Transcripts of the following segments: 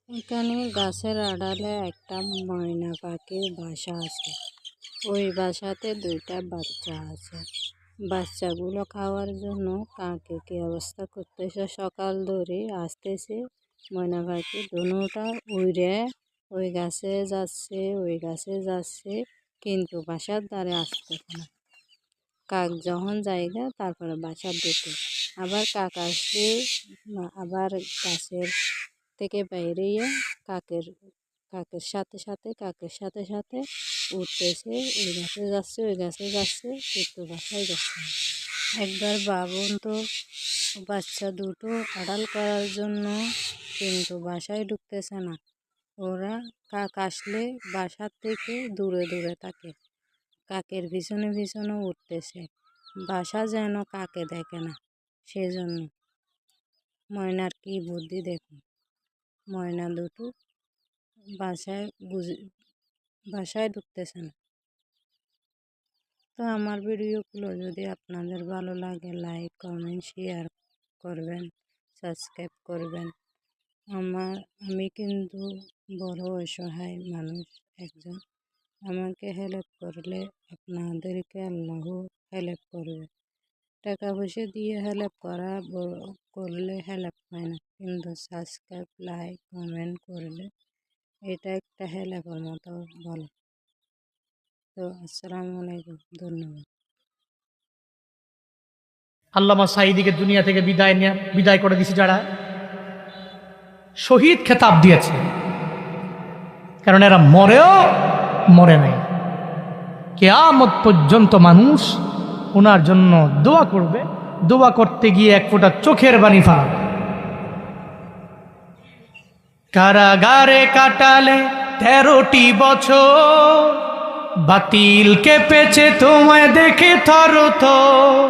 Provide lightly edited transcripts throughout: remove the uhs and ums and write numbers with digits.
এখানে গাছের আড়ালে একটা ময়না পাখির বাসা আছে। ওই বাসাতে দুইটা বাচ্চা আছে। বাচ্চাগুলো খাওয়ার জন্য কাকে কি অবস্থা করতেছে, সকাল ধরে আসতেছে। ময়না পাখি দুটা উড়ে ওই গাছে যাচ্ছে, ওই গাছে যাচ্ছে, কিন্তু বাসার দ্বারে আসতেছে না। কাক যখন জায়গা তারপরে বাসার দিকে আবার কাক আসে, আবার গাছের থেকে বাইরে কাকের কাকের সাথে সাথে উঠতেছে, ওই গাছে যাচ্ছে, ওই গাছে যাচ্ছে, কিন্তু বাসায় যাচ্ছে না। একবার ভাবুন তো, বাচ্চা দুটো আড়াল করার জন্য, কিন্তু বাসায় ঢুকতেছে না। ওরা কাক আসলে বাসার থেকে দূরে দূরে থাকে, কাকের পিছনে পিছনে উঠতেছে, বাসা যেন কাকে দেখে না। সেজন্য ময়নার কি বুদ্ধি দেখুন, ময়না দুটো বাসায় ঢুকতেছে না। তো আমার ভিডিওগুলো যদি আপনাদের ভালো লাগে, লাইক কমেন্ট শেয়ার করবেন, সাবস্ক্রাইব করবেন। আমি কিন্তু বড় অসহায় মানুষ একজন, আমাকে হেল্প করলে আপনাদেরকে আল্লাহ হেল্প করবে। টাকা পয়সা দিয়ে হেল্প করলে হেল্প হয় না, কিন্তু সাবস্ক্রাইব লাইক কমেন্ট করলে এটা একটা হেল্পের মতো বলে। তো আসসালামু আলাইকুম, ধন্যবাদ। আল্লামা সাঈদীকে দুনিয়া থেকে বিদায় করে দিয়েছে যারা, শহীদ খেতাব দিয়েছে, কারণ এরা মরে নাই। কিয়ামত পর্যন্ত মানুষ ওনার জন্য দোয়া করবে, দোয়া করতে গিয়ে এক ফোঁটা চোখের পানি ফেলাবে। কারাগারে কাটালে 13টি বছর, বাতিল কেঁপেছে তোমায় দেখে থরথর।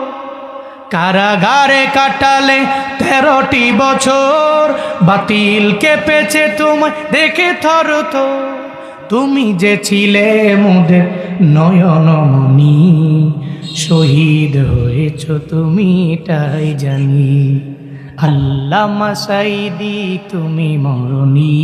কারাগারে কাটালে 13টি বছর, বাতিল কেঁপেছে তোমায় দেখে থরথর। তুমি যে ছিলে মোদের নয়নমণি, শহীদ হয়েছ তুমি এটাই জানি। আল্লামা সাঈদী তুমি মরণি,